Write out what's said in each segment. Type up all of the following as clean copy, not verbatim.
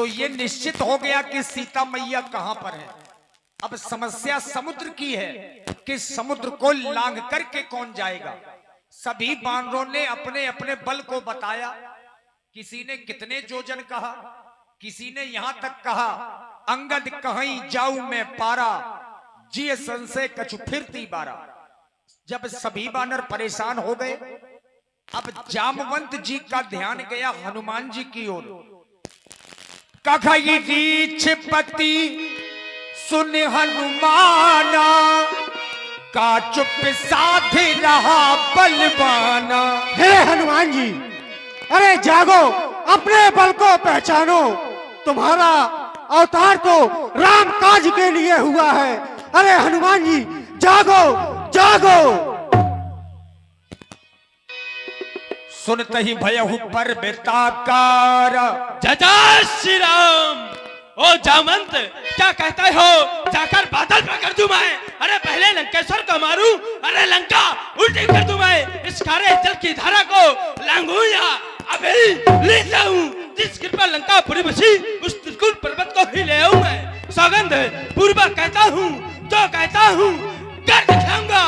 तो ये निश्चित हो गया कि सीता मैया कहां पर है। अब समस्या समुद्र की है कि समुद्र को लांघ करके कौन जाएगा। सभी बानरों ने अपने अपने बल को बताया। किसी ने कितने योजन कहा, किसी ने यहां तक कहा अंगद कहीं जाऊं मैं पारा, जिय संशय कछु फिरती बारा। जब सभी बानर परेशान हो गए, अब जामवंत जी का ध्यान गया हनुमान जी की ओर। कखई रीछ पति सुन हनुमाना, का चुप साध रहा बलवाना। हे हनुमान जी, अरे जागो, अपने बल को पहचानो। तुम्हारा अवतार तो राम काज के लिए हुआ है। अरे हनुमान जी जागो जागो। सुनते ही भयहु पर बेताकार, जय श्री राम। ओ जामवंत, क्या कहते हो? जाकर बादल पर कर दूं मैं? अरे पहले लंकेश्वर को मारूं, अरे लंका उल्टी कर दूं मैं? इस खारे जल की धारा को लांघूं या अभी ले जाऊं? जिस कृपा लंका पूरी बसी, उस त्रिकुट पर्वत को ही ले आऊं मैं। सौगंध पूर्वक कहता हूं, जो कहता हूं कर दिखाऊंगा।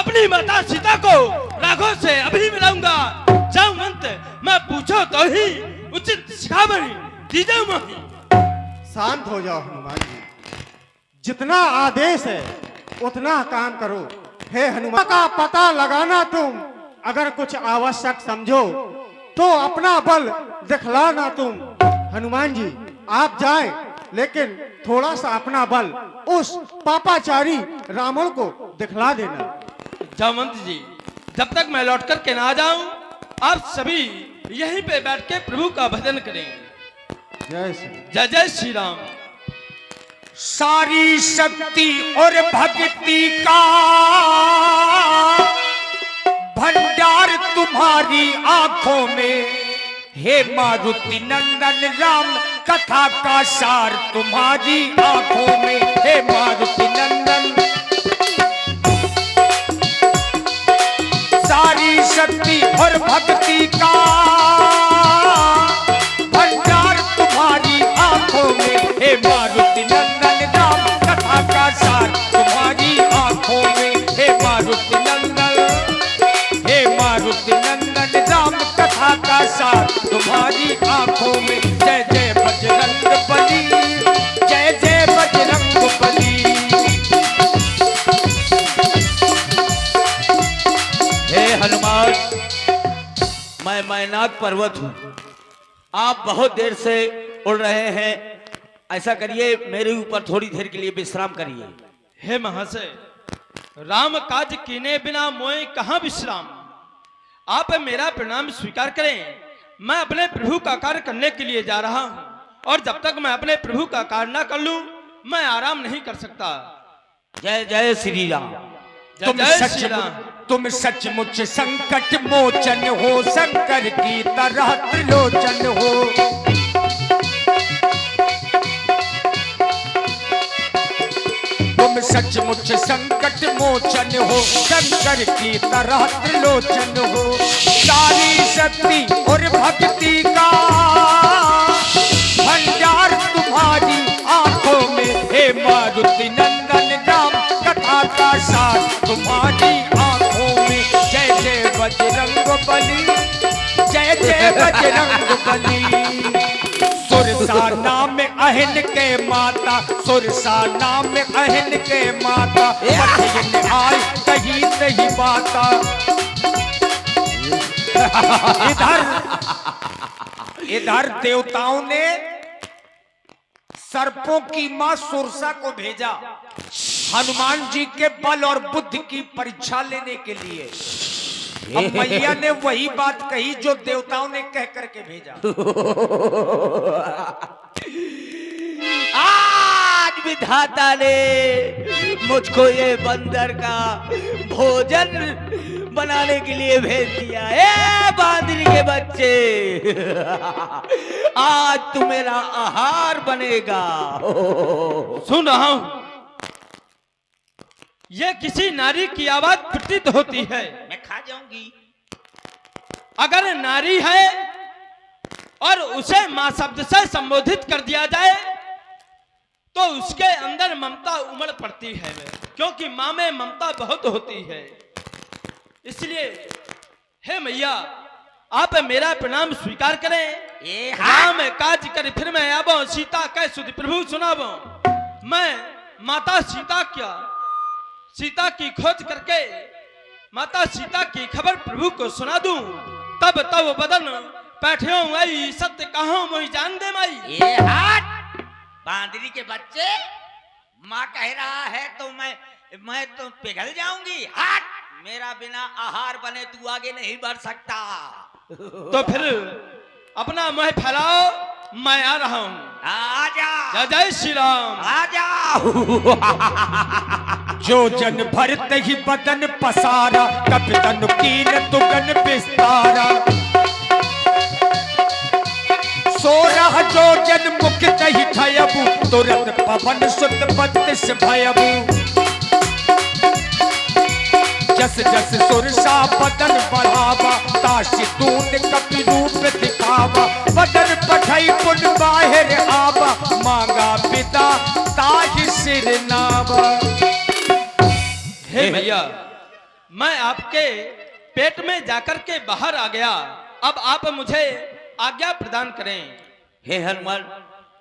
अपनी माता सीता को राघव से अभी मिलाऊंगा। जामवंत, मैं पूछो तो ही उचित शिखामणि दीजिए मोही। शांत हो जाओ हनुमान जी, जितना आदेश है उतना काम करो। हे हनुमान का पता लगाना तुम, अगर कुछ आवश्यक समझो तो अपना बल दिखलाना तुम। हनुमान जी आप जाएं, लेकिन थोड़ा सा अपना बल उस पापाचारी रावण को दिखला देना। जामवंत जी, जब तक मैं लौट कर के ना जाऊं, आप सभी यहीं पे बैठ के प्रभु का भजन करेंगे। जय जय श्री राम। सारी शक्ति और भक्ति का भंडार तुम्हारी आंखों में, हे मारुति नंदन राम कथा का सार तुम्हारी आंखों में, हे मारुति नंदन। सारी शक्ति और भक्ति का भंडार तुम्हारी आंखों में, हे मारुति नंदन राम कथा का सार तुम्हारी आंखों में, हे मारुति नंदन, हे मारुति नंदन राम कथा का सार तुम्हारी आंखों में। जय जय बजरंग बली, जय जय बजरंग बली। हे हनुमान, मैं मैनाक पर्वत हूँ। आप बहुत देर से उड़ रहे हैं, ऐसा करिए मेरे ऊपर थोड़ी देर के लिए विश्राम करिए। हे महाशय, राम काज कीने बिना मोए कहाँ विश्राम। आप मेरा प्रणाम स्वीकार करें। मैं अपने प्रभु का कार्य करने के लिए जा रहा हूँ, और जब तक मैं अपने प्रभु का कार्य न कर लूं, मैं आराम नहीं कर सकता। जय जय श्री राम। तुम सचमुच संकट मोचन हो, शंकर की तरह त्रिलोचन हो। तुम सचमुच संकट मोचन हो, शंकर की तरह त्रिलोचन हो। सारी शक्ति और भक्ति का भंडार तुम्हारी आंखों में, हे मारुति नंदन राम कथा का सार तुम्हारी आंखों में। जय जय बजरंग बली, जय जय बजरंग बली। सुरसा नाम अहिन के माता, सुरसा नाम अहिन के माता, मठिन आय कही नहीं बाता। इधर देवताओं ने सर्पों की मां सुरसा को भेजा हनुमान जी के बल और बुद्धि की परीक्षा लेने के लिए। अब मैया ने वही बात कही जो देवताओं ने कह करके भेजा। आज विधाता ने मुझको ये बंदर का भोजन बनाने के लिए भेज दिया। ए बांदरी के बच्चे, आज तू मेरा आहार बनेगा। सुन रहा हूं, यह किसी नारी की आवाज प्रतीत होती है। मैं खा जाऊंगी। अगर नारी है और उसे मां शब्द से संबोधित कर दिया जाए तो उसके अंदर ममता उमड़ पड़ती है, क्योंकि मां में ममता बहुत होती है। इसलिए हे मैया, आप मेरा प्रणाम स्वीकार करें। राम काज कर फिर मैं आबो, सीता कह सुध प्रभु सुनाबो। मैं माता सीता की खोज करके माता सीता की खबर प्रभु को सुना दूं, तब तब बदन बैठे आई सत्य कहो मोहि जान दे माई। ये हट बांदरी के बच्चे, माँ कह रहा है तो मैं तो पिघल जाऊंगी। हट, मेरा बिना आहार बने तू आगे नहीं बढ़ सकता। तो फिर अपना मुंह फैलाओ, मैं आ रहा हूं। आजा, जय जय श्री राम। आजा। जो जन भरत ही बदन पसारा, कपितन कीन तुगन विस्तारा। सोरह जो जन मुख तहि ठयबु, तुरंत पवन सुत बत्तीस भयबु। जस जस सुरसा बदन बढ़ावा, ताशि तून कपि रूप दिखावा। बदन पठई पुन बाहिर आवा, मांगा पिता ताहि सिर नावा। हे भैया, मैं आपके पेट में जाकर के बाहर आ गया, अब आप मुझे आज्ञा प्रदान करें। हे हनुमान,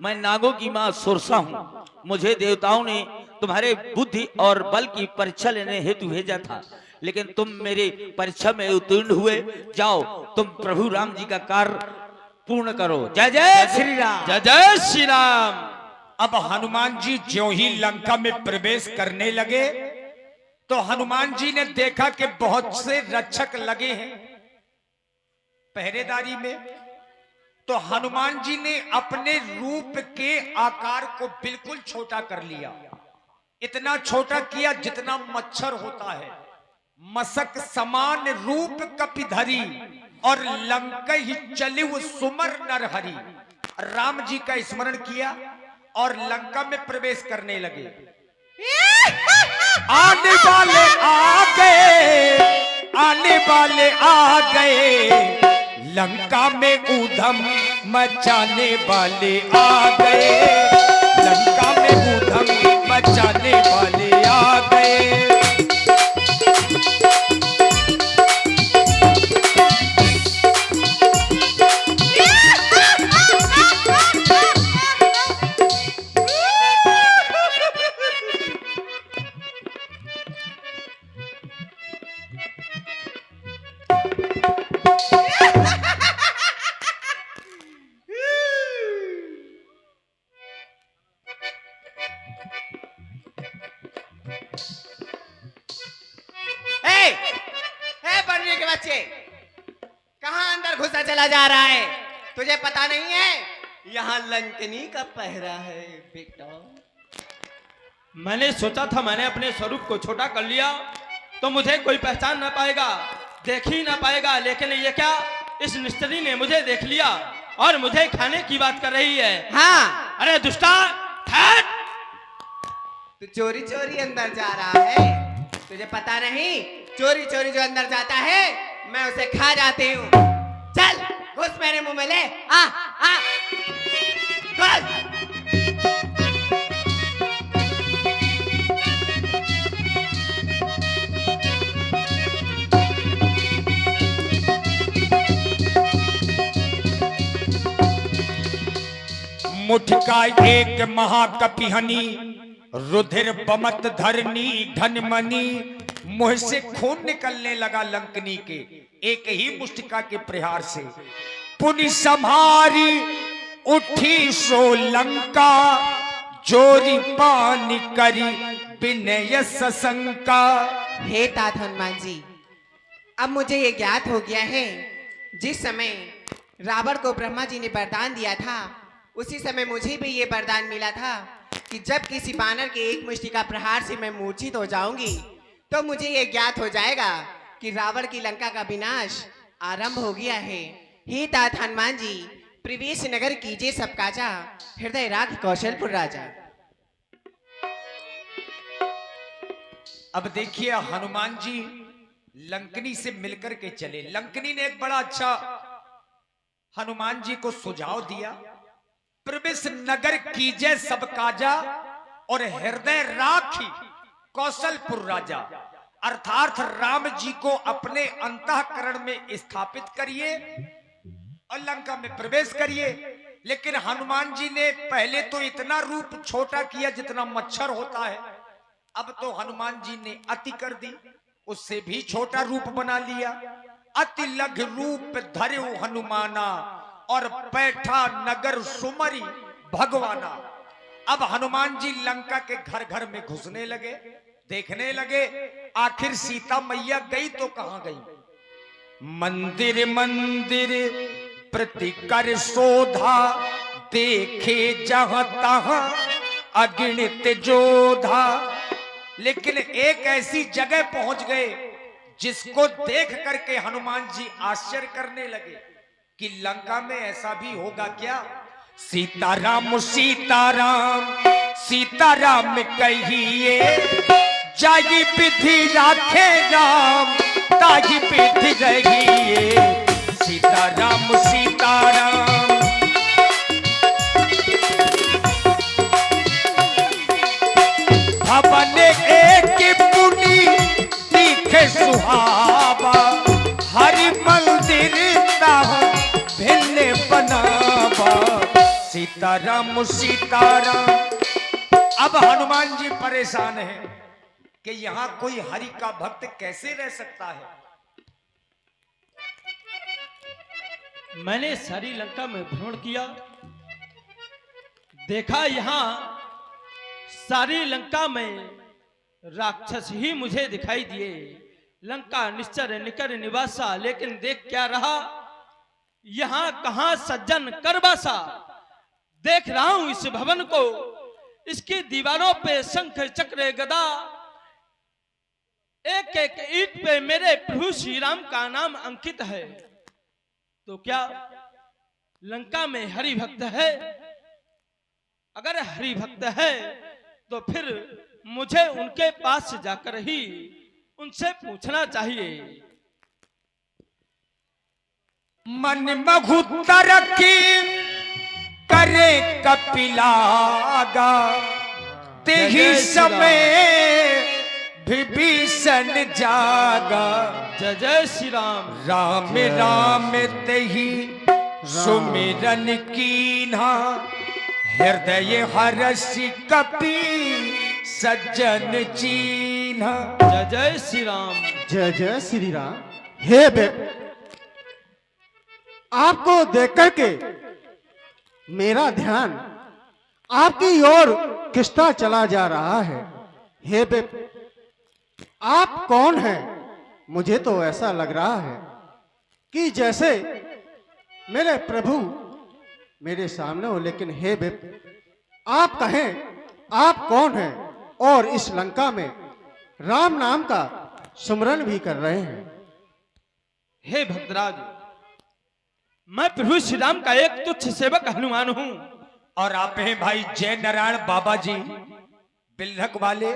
मैं नागों की मां सुरसा हूँ। मुझे देवताओं ने तुम्हारे बुद्धि और बल की परीक्षा लेने हेतु भेजा था, लेकिन तुम मेरे परीक्षा में उत्तीर्ण हुए। जाओ, तुम प्रभु राम जी का कार्य पूर्ण करो। जय जय श्री राम। जय जय श्री राम। अब हनुमान जी ज्यों ही लंका में प्रवेश करने लगे तो हनुमान जी ने देखा कि बहुत से रक्षक लगे हैं पहरेदारी में। तो हनुमान जी ने अपने रूप के आकार को बिल्कुल छोटा कर लिया। इतना छोटा किया जितना मच्छर होता है। मसक समान रूप कपिधरी, और लंका ही चलिव सुमर नरहरि। राम जी का स्मरण किया और लंका में प्रवेश करने लगे। आने वाले आ गए, आने वाले आ गए, लंका में ऊधम मचाने वाले आ गए। लंका में ऊधम मचाने वाले आ गए। के बच्चे, कहां अंदर घुसा चला जा रहा है? तुझे पता नहीं है यहाँ लंकनी का पहरा है बेटा। मैंने सोचा था मैंने अपने स्वरूप को छोटा कर लिया तो मुझे कोई पहचान ना पाएगा, देख ही ना पाएगा, लेकिन ये क्या, इस निस्त्री ने मुझे देख लिया और मुझे खाने की बात कर रही है। हाँ, अरे दुष्टा, ठहर। तू चोरी चोरी अंदर जा रहा है, तुझे पता नहीं? चोरी चोरी जो अंदर जाता है मैं उसे खा जाती हूँ। चल घुस मेरे मुंह में, ले आ आ घुस। मुठ का एक महाकपिहनी, रुधिर बमत धरनी धनमनी। मुंह से खून निकलने लगा लंकनी के एक ही मुष्टिका के प्रहार से। पुनि संहारी उठी सो लंका, जोरी पानी करी विनय सशंका। हे तात हनुमान जी, अब मुझे ये ज्ञात हो गया है, जिस समय रावण को ब्रह्मा जी ने वरदान दिया था उसी समय मुझे भी ये वरदान मिला था कि जब किसी बानर के एक मुष्टिका प्रहार से मैं मूर्छित हो जाऊंगी तो मुझे ये ज्ञात हो जाएगा कि रावण की लंका का विनाश आरंभ हो गया है। हे तात हनुमान जी, प्रवेश नगर कीजिए सब काजा, हृदय राख कौशलपुर राजा। अब देखिए हनुमान जी लंकनी से मिलकर के चले। लंकनी ने एक बड़ा अच्छा हनुमान जी को सुझाव दिया, प्रवेश नगर कीजे सब काजा और हृदय राखी कौशलपुर राजा, अर्थात राम जी को अपने अंतःकरण में स्थापित करिए और लंका में प्रवेश करिए। लेकिन हनुमान जी ने पहले तो इतना रूप छोटा किया जितना मच्छर होता है, अब तो हनुमान जी ने अति कर दी, उससे भी छोटा रूप बना लिया। अति लघु रूप धर्यो हनुमाना और बैठा नगर सुमरी भगवाना। अब हनुमान जी लंका के घर घर में घुसने लगे, देखने लगे आखिर सीता मैया गई तो कहां गई। मंदिर मंदिर प्रति कर शोधा, देखे जहां तहां अगणित जोधा। लेकिन एक ऐसी जगह पहुंच गए जिसको देख करके हनुमान जी आश्चर्य करने लगे कि लंका में ऐसा भी होगा क्या। सीताराम सीताराम सीताराम कहिए, जाई विधि राखे राम, ताई विधि रहिए। सीताराम सीताराम भवन एक पुनी दिखे सुहावा, हरि मंदिर भिन्न बनावा। सीताराम सीताराम। अब हनुमान जी परेशान हैं कि यहां कोई हरि का भक्त कैसे रह सकता है। मैंने सारी लंका में भ्रमण किया, देखा यहां सारी लंका में राक्षस ही मुझे दिखाई दिए। लंका निश्चर निकर निवासा, लेकिन देख क्या रहा, यहां कहां सज्जन करवासा। देख रहा हूं इस भवन को, इसकी दीवारों पे शंख चक्र गदा, एक एक ईंट पे मेरे प्रभु श्री राम का नाम अंकित है। तो क्या लंका में हरि भक्त है? अगर हरि भक्त है तो फिर मुझे उनके पास जाकर ही उनसे पूछना चाहिए। मन मघु तरकी करे कपिलागा, तेही समय विभीषण जागा। जय जय श्री राम। राम राम तेही सुमिरन कीन्हा, हृदय हर्षि कपि सज्जन चीन्हा। जय जय श्री राम। जय जय श्री राम। हे आपको देख करके मेरा ध्यान आपकी ओर खिंचता चला जा रहा है। हे आप कौन हैं? मुझे तो ऐसा लग रहा है कि जैसे मेरे प्रभु मेरे सामने हो। लेकिन हे आप कहें आप कौन हैं और इस लंका में राम नाम का सुमरन भी कर रहे हैं? हे भक्तराज, मैं प्रभु श्री राम का एक तुच्छ सेवक हनुमान हूं। और आप हैं भाई जय नारायण बाबा जी बिल्हक वाले।